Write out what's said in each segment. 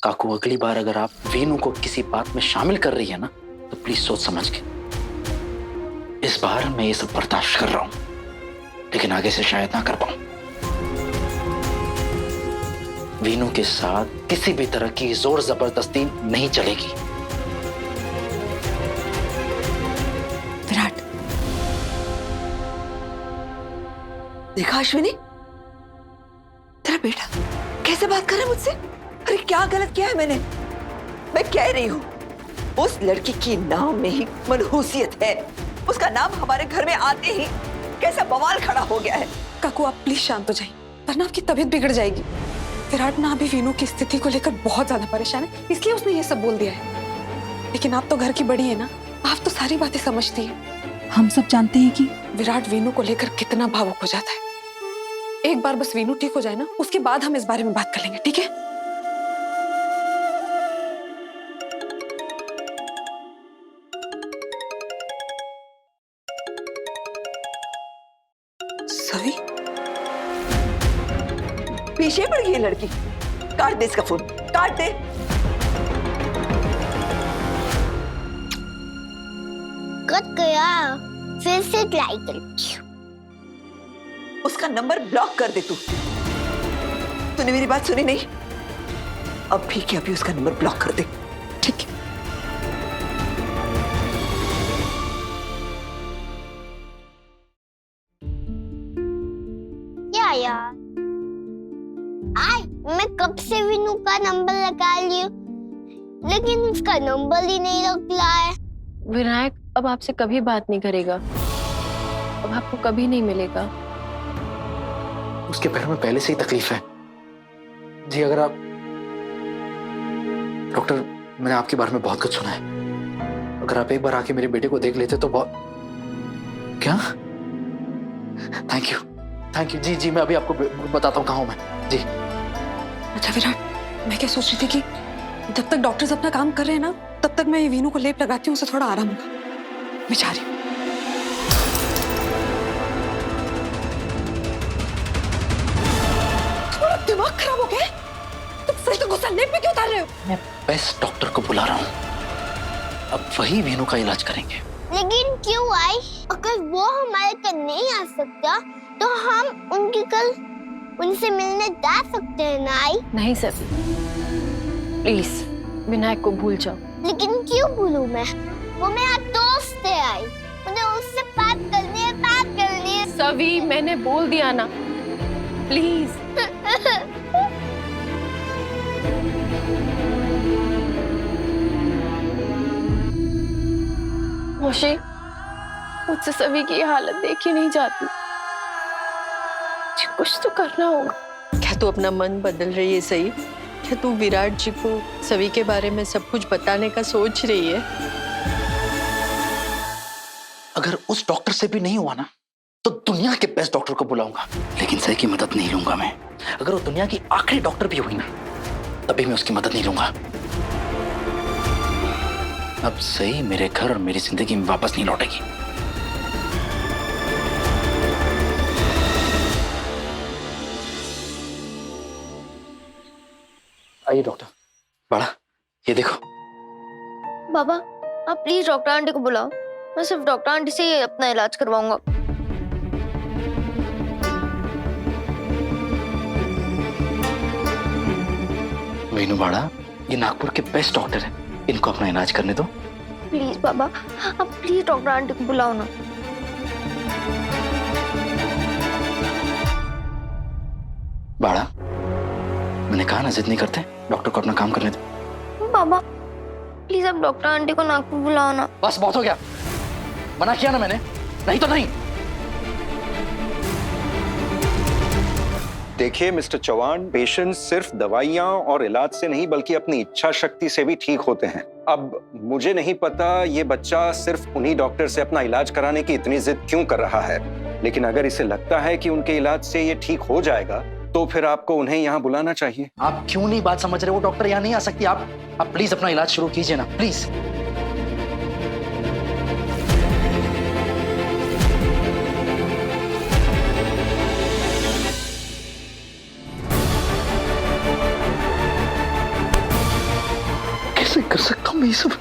काकू, अगली बार अगर आप वीनू को किसी बात में शामिल कर रही है ना, तो प्लीज सोच समझ के। इस बार मैं ये सब बर्दाश्त कर रहा हूं, लेकिन आगे से शायद ना कर पाऊं। वीनू के साथ किसी भी तरह की जोर जबरदस्ती नहीं चलेगी। विराट, देखा अश्विनी, तेरा बेटा कैसे बात कर रहा है मुझसे? अरे क्या गलत किया है मैंने? मैं कह रही हूँ उस लड़की की नाम में ही मनहूसियत है। उसका नाम हमारे घर में आते ही कैसा बवाल खड़ा हो गया है। काकू, आप प्लीज शांत हो जाइए, वरना आपकी तबीयत बिगड़ जाएगी। विराट ना अभी वीनू की स्थिति को लेकर बहुत ज्यादा परेशान है, इसलिए उसने ये सब बोल दिया है। लेकिन आप तो घर की बड़ी है ना, आप तो सारी बातें समझती हैं। हम सब जानते हैं कि विराट वीनू को लेकर कितना भावुक हो जाता है। एक बार बस वीनू ठीक हो जाए ना, उसके बाद हम इस बारे में बात कर लेंगे, ठीक है? सभी पीछे पड़ गई है लड़की। काट दे इसका फोन, काट दे। कट गया, फिर से ट्राई कर। उसका नंबर ब्लॉक कर दे तू। तूने मेरी बात सुनी नहीं? अभी के अभी उसका नंबर ब्लॉक कर दे। ठीक है। क्या यार, मैं कब से विनू का नंबर लगा ली हूँ, लेकिन उसका नंबर ही नहीं लग रहा है। विनायक अब आपसे कभी बात नहीं करेगा, अब आपको कभी नहीं मिलेगा। उसके पैरों में पहले से ही तकलीफ है जी। अगर आप डॉक्टर, मैंने आपके बारे में बहुत कुछ सुना है। अगर आप एक बार आके मेरे बेटे को देख लेते तो बहुत। क्या? थैंक यू जी। जी मैं अभी आपको बताता हूँ कहाँ हूँ मैं जी। अच्छा विराट, मैं क्या सोच रही थी कि जब तक डॉक्टर्स अपना काम कर रहे हैं ना, तब तक मैं वीनू को लेप लगाती हूँ, उसे थोड़ा आराम होगा। बेचारी। तुम्हारा दिमाग खराब हो गया? तुम सही तो गुस्सा लेप पे क्यों उतार रहे हो? मैं बेस्ट डॉक्टर को बुला रहा हूँ, अब वही वीनू का इलाज करेंगे। लेकिन क्यों आई? अगर वो हमारे घर नहीं आ सकता तो हम उनकी कल उनसे मिलने जा सकते हैं ना आई? नहीं सर, प्लीज विनायक को भूल जाओ। लेकिन क्यों भूलूं मैं? वो मेरा दोस्त है आई, मुझे उससे बात करनी है। सभी मैंने बोल दिया ना, प्लीज। मोशी, मुझसे सभी की हालत देखी नहीं जाती, कुछ तो करना होगा। क्या तू अपना मन बदल रही है सही? क्या तू विराट जी को सभी के बारे में सब कुछ बताने का सोच रही है? अगर उस डॉक्टर से भी नहीं हुआ ना, तो दुनिया के बेस्ट डॉक्टर को बुलाऊंगा, लेकिन सही की मदद नहीं लूंगा मैं। अगर वो दुनिया की आखिरी डॉक्टर भी हुई ना, तभी मैं उसकी मदद नहीं लूंगा। अब सही मेरे घर और मेरी जिंदगी में वापस नहीं लौटेगी। आइए डॉक्टर। बड़ा, ये देखो। बाबा, आप प्लीज डॉक्टर आंटी को बुलाओ, मैं सिर्फ डॉक्टर आंटी से ही अपना इलाज करवाऊंगा। वीनू बाड़ा, ये नागपुर के बेस्ट डॉक्टर हैं, इनको अपना इलाज करने दो। प्लीज बाबा, आप प्लीज डॉक्टर आंटी को बुलाओ ना। बाड़ा, मैंने कहा ना जिद नहीं करते, डॉक्टर को अपना काम करने दो। बाबा प्लीज आप डॉक्टर आंटी को नागपुर बुलाओ ना। बस बहुत हो गया, मना किया ना मैंने, नहीं तो नहीं। देखिए मिस्टर चौहान, पेशेंट सिर्फ दवाइयां और इलाज से नहीं बल्कि अपनी इच्छा शक्ति से भी ठीक होते हैं। अब मुझे नहीं पता ये बच्चा सिर्फ उन्हीं डॉक्टर से अपना इलाज कराने की इतनी जिद क्यों कर रहा है, लेकिन अगर इसे लगता है कि उनके इलाज से ये ठीक हो जाएगा तो फिर आपको उन्हें यहाँ बुलाना चाहिए। आप क्यों नहीं बात समझ रहे? वो डॉक्टर यहाँ नहीं आ सकती। आप प्लीज अपना इलाज शुरू कीजिए ना, प्लीज। ये सब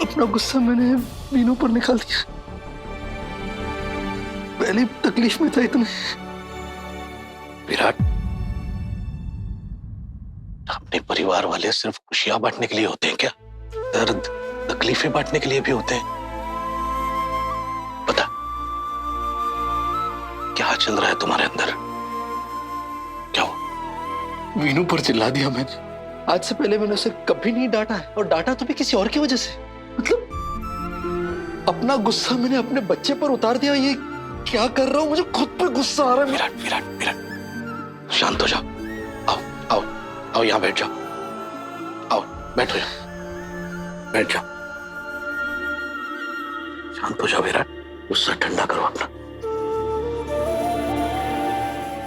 अपना गुस्सा मैंने वीनू पर निकाल दिया। पहले तकलीफ में था इतने। विराट, अपने परिवार वाले सिर्फ खुशियां बांटने के लिए होते हैं क्या? दर्द तकलीफें बांटने के लिए भी होते हैं। पता क्या चल रहा है तुम्हारे अंदर? क्या हुआ? वीनू पर चिल्ला दिया मैंने। आज से पहले मैंने उसे कभी नहीं डांटा है, और डांटा तो भी किसी और की वजह से। मतलब अपना गुस्सा मैंने अपने बच्चे पर उतार दिया। ये क्या कर रहा हूं? मुझे खुद पर गुस्सा आ रहा है। विराट विराट विराट, शांत हो जाओ। आओ आओ आओ, यहां बैठ जाओ। आओ बैठो, यहाँ बैठ जाओ। शांत हो जाओ विराट, गुस्सा ठंडा करो अपना।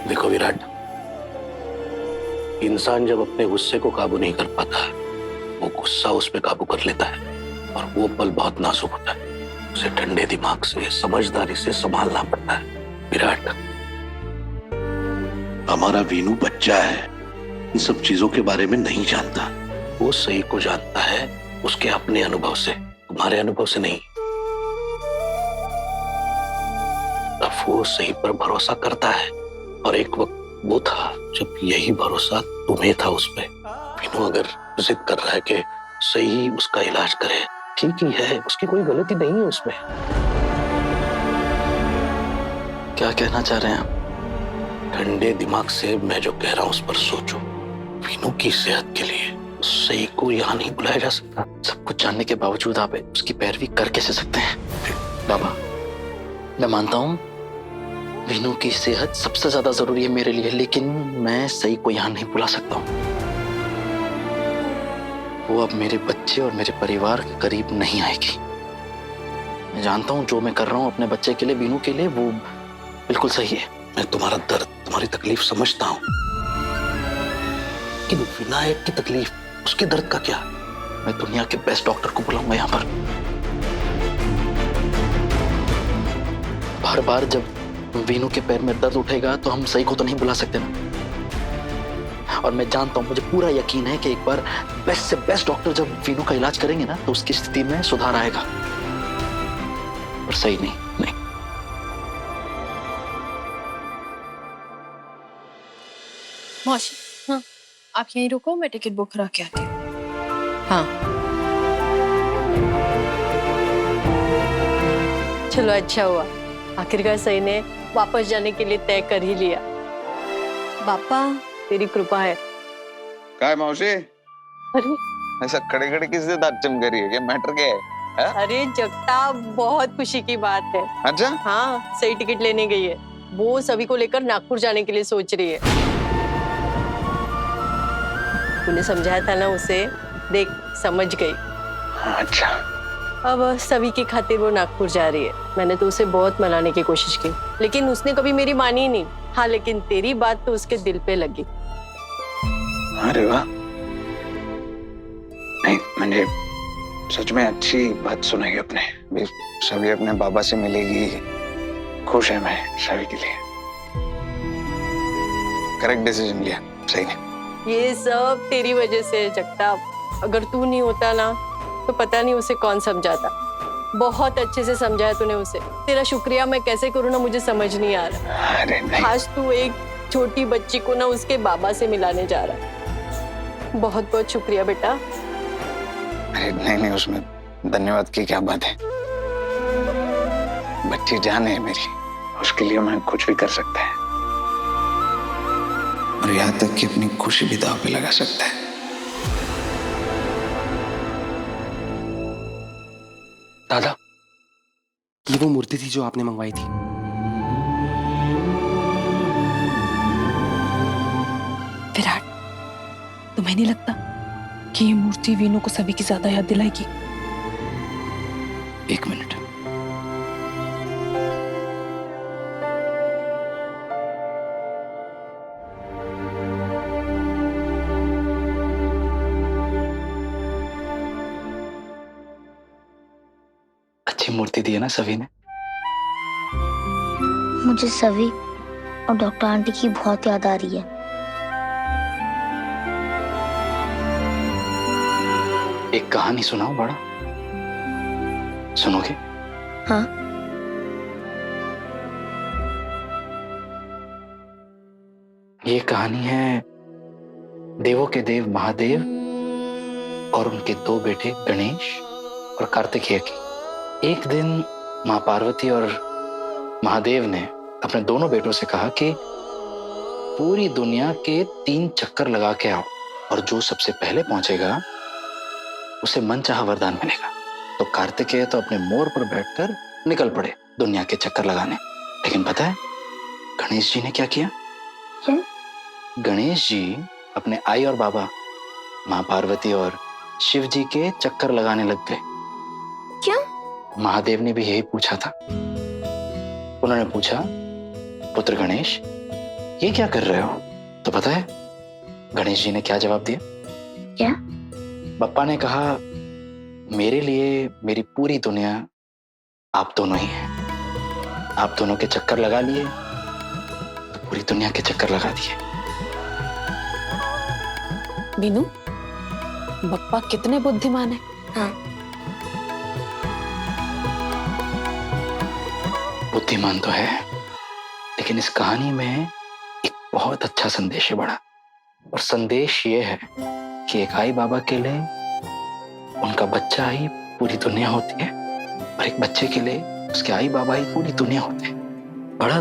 देखो विराट, इंसान जब अपने गुस्से को काबू नहीं कर पाता, वो गुस्सा उस पे काबू कर लेता है, और वो पल बहुत नाजुक होता है। उसे ठंडे दिमाग से, समझदारी से संभालना पड़ता है। विराट, हमारा वीनू बच्चा है, इन सब चीजों के बारे में नहीं जानता। वो सही को जानता है उसके अपने अनुभव से, तुम्हारे अनुभव से नहीं। अब वो सही पर भरोसा करता है, और एक वक्त वो था जब यही भरोसा तुम्हें था उस पे। वीनू अगर जिद कर रहा है कि सही उसका इलाज करे, ठीक ही है, उसकी कोई गलती नहीं है उसमें। क्या कहना चाह रहे हैं आप? ठंडे दिमाग से मैं जो कह रहा हूं उस पर सोचो। वीनू की सेहत के लिए सही को यहाँ नहीं बुलाया जा सकता। सब कुछ जानने के बावजूद आप उसकी पैरवी कर कैसे सकते हैं? बाबा, मैं मानता हूँ वीनू की सेहत सबसे ज्यादा जरूरी है मेरे लिए, लेकिन मैं सही को यहाँ नहीं बुला सकता हूँ। वो अब मेरे बच्चे और मेरे परिवार के करीब नहीं आएगी। मैं जानता हूँ जो मैं कर रहा हूँ अपने बच्चे के लिए, वीनू के लिए, वो बिल्कुल सही है। मैं तुम्हारा दर्द, तुम्हारी तकलीफ समझता हूँ, लेकिन विनायक की तकलीफ, उसके दर्द का क्या? मैं दुनिया के बेस्ट डॉक्टर को बुलाऊंगा यहाँ पर। हर बार जब वीनू के पैर में दर्द उठेगा तो हम सही को तो नहीं बुला सकते ना। और मैं जानता हूँ, मुझे पूरा यकीन है कि एक बार बेस्ट से बेस्ट डॉक्टर जब वीनू का इलाज करेंगे ना, तो उसकी स्थिति में सुधार आएगा। और सही नहीं। मौसी, हाँ, आप यहीं रुको, मैं टिकट बुक करा के आती हूँ। हाँ, चलो अच्छा हुआ, आखिरकार सही ने वापस जाने के लिए तय कर ही लिया। बापा, तेरी कृपा है। काय मौसी, अरे ऐसा खड़े खड़े किस से दांत चमक रही है? क्या मैटर क्या है? अरे जगताप, बहुत खुशी की बात है। अच्छा, हाँ, सही टिकट लेने गई है। वो सभी को लेकर नागपुर जाने के लिए सोच रही है। तूने समझाया था ना उसे, देख समझ गई। अच्छा, अब सभी की खातिर वो नागपुर जा रही है। मैंने तो उसे बहुत मनाने की कोशिश की, लेकिन उसने कभी मेरी मानी नहीं। हाँ, लेकिन तेरी बात तो उसके दिल पे लगी। अरे वाह, नहीं मैंने सच में अच्छी बात सुनाई। अपने भी सभी अपने बाबा से मिलेगी, खुश है मैं सभी के लिए। करेक्ट डिसीजन लिया सही ने। ये सब तेरी वजह से है जगताप। अगर तू नहीं होता ना, तो पता नहीं उसे कौन समझाता। बहुत अच्छे से समझाया तूने उसे। तेरा शुक्रिया मैं कैसे करूँ ना, मुझे समझ नहीं आ रहा। अरे नहीं, आज तू एक छोटी बच्ची को ना उसके बाबा से मिलाने जा रहा है। बहुत बहुत शुक्रिया बेटा। अरे नहीं, उसमें धन्यवाद की क्या बात है। बच्ची जान है मेरी, उसके लिए मैं कुछ भी कर सकता है, और यहाँ तक कि अपनी खुशी भी दांव पे लगा सकता है। दादा, ये वो मूर्ति थी जो आपने मंगवाई थी। विराट, तुम्हें नहीं लगता कि ये मूर्ति वीनू को सभी की ज्यादा याद दिलाएगी? एक मिनट। अच्छी मूर्ति दी है ना सभी ने? मुझे सभी और डॉक्टर आंटी की बहुत याद आ रही है। एक कहानी सुनाऊं बड़ा? सुनोगे? हाँ। ये कहानी है देवों के देव महादेव और उनके दो बेटे गणेश और कार्तिकेय की। एक दिन मां पार्वती और महादेव ने अपने दोनों बेटों से कहा कि पूरी दुनिया के 3 चक्कर लगा के आओ और जो सबसे पहले पहुंचेगा उसे मनचाहा वरदान मिलेगा। तो कार्तिकेय तो अपने मोर पर बैठकर निकल पड़े दुनिया के चक्कर लगाने। लेकिन पता है गणेश जी ने क्या किया? क्या? गणेश जी अपने आई और बाबा मां पार्वती और शिव जी के चक्कर लगाने लग गए। क्यों? महादेव ने भी यही पूछा था। उन्होंने पूछा, पुत्र गणेश ये क्या कर रहे हो? तो पता है गणेश जी ने क्या जवाब दिया? क्या? बप्पा ने कहा, मेरे लिए मेरी पूरी दुनिया आप दोनों ही हैं। आप दोनों के चक्कर लगा लिए तो पूरी दुनिया के चक्कर लगा दिए। मीनू, बप्पा कितने बुद्धिमान है। हाँ। बुद्धिमान तो है, लेकिन इस कहानी में एक बहुत अच्छा संदेश है बड़ा। और संदेश ये है कि एक आई बाबा के लिए उनका बच्चा ही पूरी दुनिया होती है और एक बच्चे के लिए उसके आई बाबा ही पूरी दुनिया होते हैं। बड़ा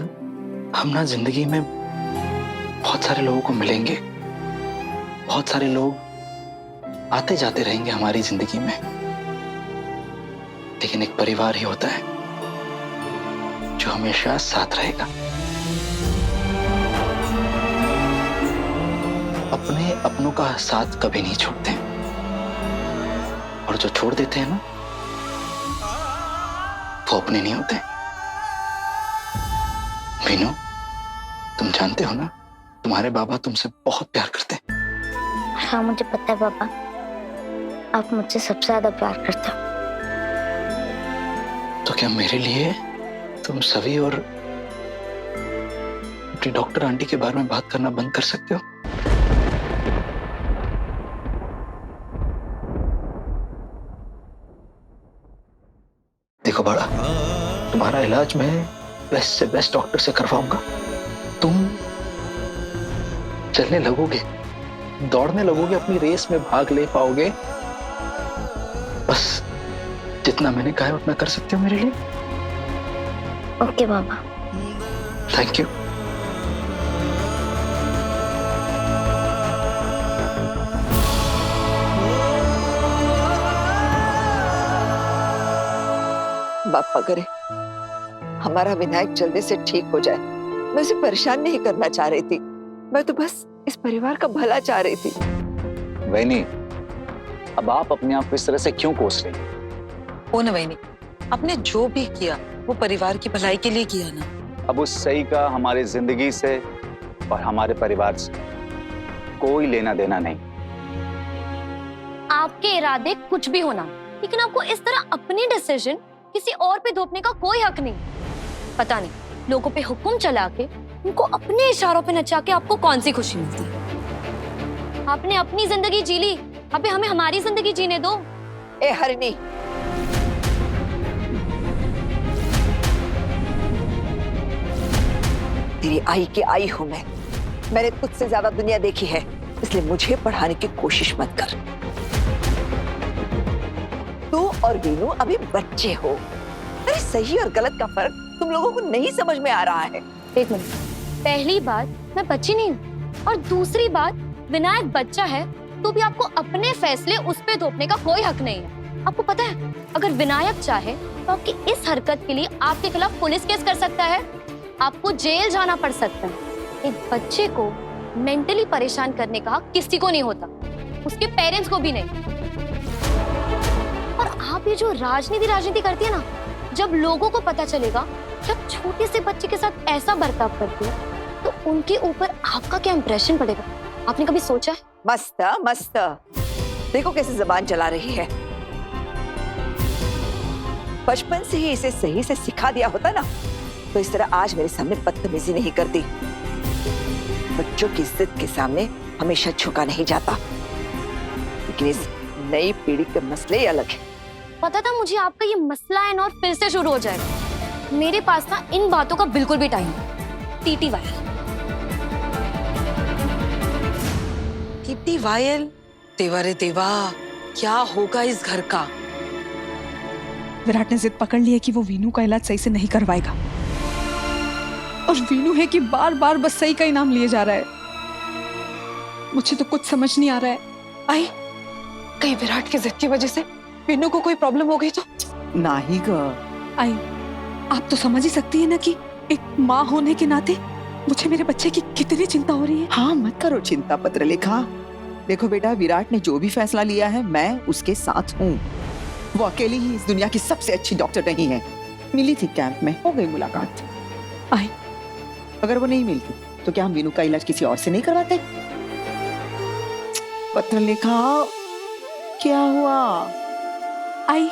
हम ना जिंदगी में बहुत सारे लोगों को मिलेंगे, बहुत सारे लोग आते जाते रहेंगे हमारी जिंदगी में, लेकिन एक परिवार ही होता है जो हमेशा साथ रहेगा। अपने अपनों का साथ कभी नहीं छोड़ते और जो छोड़ देते हैं ना वो अपने नहीं होते। मीनू, तुम जानते हो ना तुम्हारे बाबा तुमसे बहुत प्यार करते हैं। हाँ मुझे पता है पापा, आप मुझसे सबसे ज्यादा प्यार करते हो। तो क्या मेरे लिए तुम सभी और अपनी डॉक्टर आंटी के बारे में बात करना बंद कर सकते हो? देखो बड़ा, तुम्हारा इलाज मैं बेस्ट से बेस्ट डॉक्टर से करवाऊंगा। तुम चलने लगोगे, दौड़ने लगोगे, अपनी रेस में भाग ले पाओगे। बस जितना मैंने कहा है उतना कर सकते हो मेरे लिए? ओके पापा। Thank you. बापा करे हमारा विनायक जल्दी से ठीक हो जाए। मैं उसे परेशान नहीं करना चाह रही थी, मैं तो बस इस परिवार का भला चाह रही थी। वैनी, अब आप अपने आप को इस तरह से क्यों कोस रही हैं? ओ न वैनी, आपने जो भी किया वो परिवार की भलाई के लिए किया ना। अब उस सही का हमारी जिंदगी से और हमारे परिवार से कोई लेना देना नहीं। आपके इरादे कुछ भी होना, लेकिन आपको इस तरह अपनी डिसीजन किसी और पे थोपने का कोई हक नहीं। पता नहीं लोगों पे हुक्म चला के उनको अपने इशारों पे नचा के आपको कौन सी खुशी मिलती है। आपने अपनी जिंदगी जी ली, अबे हमें हमारी जिंदगी जीने दो। ए हरिणी, तेरी आई की आई हूं मैं। मैंने तुझसे ज्यादा दुनिया देखी है, इसलिए मुझे पढ़ाने की कोशिश मत कर। तू और वीनू अभी बच्चे हो। अरे सही और गलत का फर्क तुम लोगों को नहीं समझ में आ रहा है। एक मिनट, पहली बात मैं बच्ची नहीं हूँ, और दूसरी बात विनायक बच्चा है तो भी आपको अपने फैसले उस पे थोपने का कोई हक नहीं है। आपको पता है अगर विनायक चाहे तो आपकी इस हरकत के लिए आपके खिलाफ पुलिस केस कर सकता है, आपको जेल जाना पड़ सकता है। एक बच्चे को मेंटली परेशान करने का हक किसी को नहीं होता, उसके पेरेंट्स को भी नहीं। और आप ये जो राजनीति करती है ना, जब लोगों को पता चलेगा कि आप छोटे से बच्चे के साथ ऐसा बर्ताव करती है तो उनके ऊपर आपका क्या इंप्रेशन पड़ेगा, आपने कभी सोचा है? मस्त मस्त, देखो कैसे जबान चला रही है। बचपन से ही इसे सही से सिखा दिया होता ना तो इस तरह आज मेरे सामने बदतमीजी नहीं करती। बच्चों की इज्जत के सामने हमेशा झुका नहीं जाता, लेकिन इस नई पीढ़ी के मसले अलग है। पता था मुझे आपका ये मसला एंड और फिर से शुरू हो जाएगा। मेरे पास ना इन बातों का बिल्कुल भी टाइम नहीं। TT vial. टीटी वायल, देवा रे देवा, क्या होगा इस घर का? विराट ने जिद पकड़ ली है कि वो वीनू का इलाज सही से नहीं करवाएगा, और वीनू है कि बार बार बस सही का ही नाम लिए जा रहा है। मुझे तो कुछ समझ नहीं आ रहा है। आई, कहीं विराट की जिद की वजह से वीनू को कोई प्रॉब्लम हो गई तो? नहीं ग। आई, आप तो समझ ही सकती है ना कि एक माँ होने के नाते मुझे मेरे बच्चे की कितनी चिंता हो रही है। हाँ, मत करो चिंता पत्रलेखा। देखो बेटा, विराट ने जो भी फैसला लिया है मैं उसके साथ हूँ। वो अकेली ही इस दुनिया की सबसे अच्छी डॉक्टर नहीं है। मिली थी कैंप में, हो गई मुलाकात। आई, अगर वो नहीं मिलती तो क्या हम वीनू का इलाज किसी और से नहीं करवाते? पत्रलेखा, क्या हुआ? आई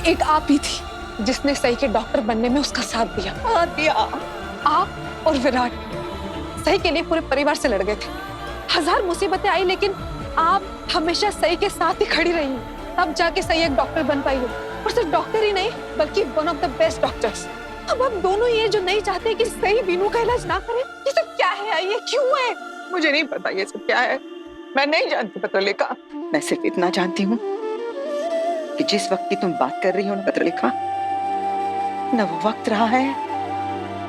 एक आप ही थी जिसने सही के डॉक्टर बनने में उसका साथ दिया। दिया। आप और विराट सही के लिए पूरे परिवार से लड़ गए थे। हजार मुसीबतें आई, लेकिन आप हमेशा सही के साथ ही खड़ी रही, तब जाके सही एक डॉक्टर बन पाई हो। और सिर्फ डॉक्टर ही नहीं, बल्कि one of the best doctors. अब आप दोनों ये जो नहीं चाहते कि सही वीनू का इलाज ना करे, ये सब क्या है? ये क्यों है? मुझे नहीं पता ये सब क्या है, मैं नहीं जानती पत्रलेखा। मैं सिर्फ इतना जानती हूँ कि जिस वक्त की तुम बात कर रही हो ना पत्रलेखा, न वो वक्त रहा है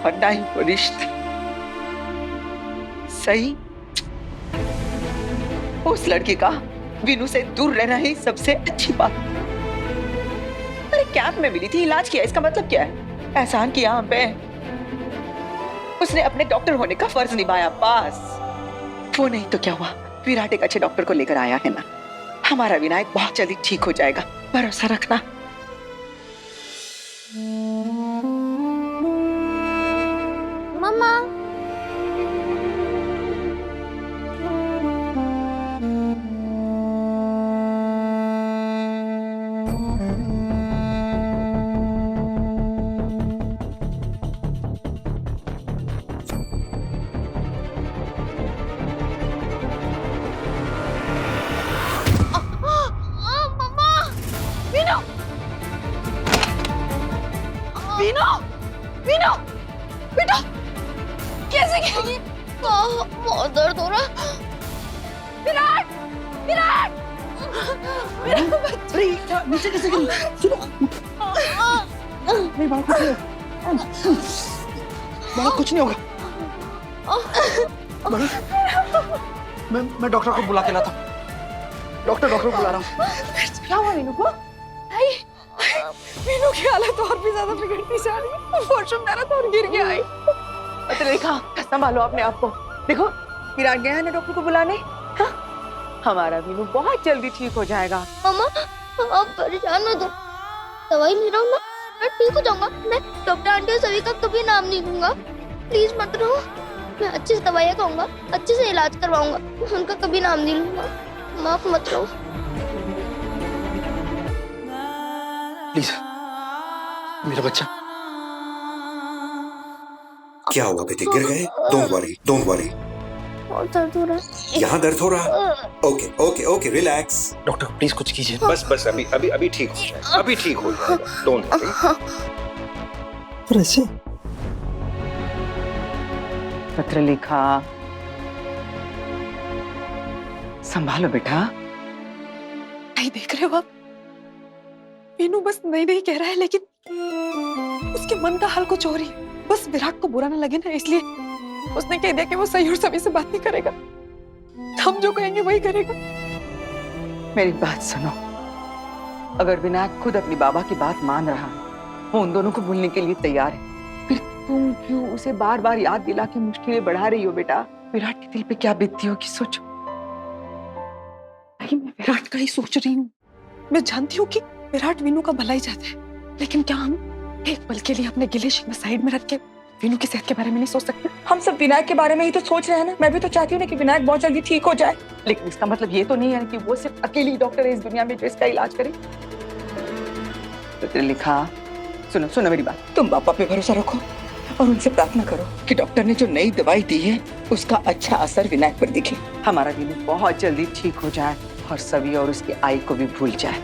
और ना ही वो रिश्ता। सही उस लड़की का वीनू से दूर रहना ही सबसे अच्छी बात। अरे कैंप में मिली थी, इलाज किया, इसका मतलब क्या है? एहसान किया हम पे। उसने अपने डॉक्टर होने का फर्ज निभाया, बस। वो नहीं तो क्या हुआ, विराट एक अच्छे डॉक्टर को लेकर आया है ना। हमारा विनायक बहुत जल्दी ठीक हो जाएगा, भरोसा रखना। मम्मा, वीनू, वीनू, बेटा, कैसे गिरी? बहुत दर्द हो रहा। विराट, विराट, मेरा बच्चा नीचे कैसे गिरी? नहीं, बात कुछ नहीं, बात कुछ नहीं होगा। मैं डॉक्टर को बुला के लाता हूँ। डॉक्टर को बुला रहा हूँ। क्या हुआ वीनू को? वीनू की हालत और भी ज्यादा बिगड़ती जा रही है। वॉशरूम जा रहा था और गिर गया। आई, पत्रलेखा, संभालो अपने आप को। देखो, विराट गया है ना डॉक्टर को बुलाने। हाँ? हमारा वीनू बहुत जल्दी ठीक हो जाएगा। मम्मा, आप परेशान मत हो, दवाई ले रहा हूँ ना, मैं ठीक हो जाऊंगा। मैं डॉक्टर आंटी और सभी का कभी नाम नहीं लूंगा। प्लीज मत रहो, मैं अच्छे से दवाइयाँ खाऊंगा, अच्छे से इलाज करवाऊंगा, उनका कभी नाम नहीं लूंगा। माफ मत रहो। प्लीज, मेरा बच्चा। क्या हुआ बेटे, गिर गए? Don't worry, don't worry. बहुत दर्द हो रहा है। यहाँ दर्द हो रहा? Okay okay okay, relax. Doctor please कुछ कीजिए। बस बस, अभी ठीक हो जाएगा, अभी ठीक हो जाएगा। Don't worry. ऐसे पत्रलेखा, संभालो बेटा। नहीं देख रहे हो आप? वीनू बस नहीं कह रहा है, लेकिन उसके मन का हाल कुछ और ही। बस विराट को बुरा ना लगे ना, इसलिए उसने कह दिया कि वो सही और सभी से बात नहीं करेगा। हम जो कहेंगे वही करेगा। मेरी बात सुनो, अगर विनायक खुद अपनी बाबा की बात मान रहा है, वो उन दोनों को भूलने के लिए तैयार है, फिर तुम क्यों उसे बार बार याद दिला के मुश्किलें बढ़ा रही हो? बेटा, विराट के दिल पे क्या बीतती होगी सोचो। नहीं, मैं विराट का ही सोच रही हूँ। मैं जानती हूँ कि विराट वीनू का भला ही चाहता है, लेकिन क्या हम एक पल के लिए अपने गिले शिकवे साइड में रख के वीनू की सेहत के बारे में नहीं सोच सकते? हम सब विनायक के बारे में ही तो सोच रहे हैं ना। मैं भी तो चाहती हूँ ना कि विनायक बहुत जल्दी ठीक हो जाए, लेकिन इसका मतलब ये तो नहीं है कि वो सिर्फ अकेली डॉक्टर है इस दुनिया में जो इसका इलाज करे। पत्रलेखा, सुनो सुनो मेरी बात, तुम पापा पे भरोसा रखो और उनसे प्रार्थना करो कि डॉक्टर ने जो नई दवाई दी है उसका अच्छा असर विनायक पर दिखे। हमारा वीनू बहुत जल्दी ठीक हो जाए और सभी और उसकी आई को भी भूल जाए।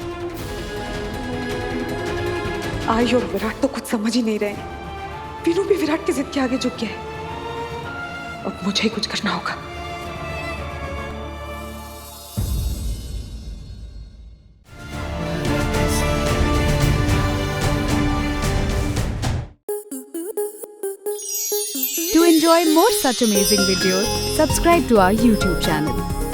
आई और विराट तो कुछ समझ ही नहीं रहे हैं। वीनू भी विराट की जिद के आगे झुक गया है। अब मुझे ही कुछ करना होगा। To enjoy more such amazing videos, subscribe to our YouTube channel.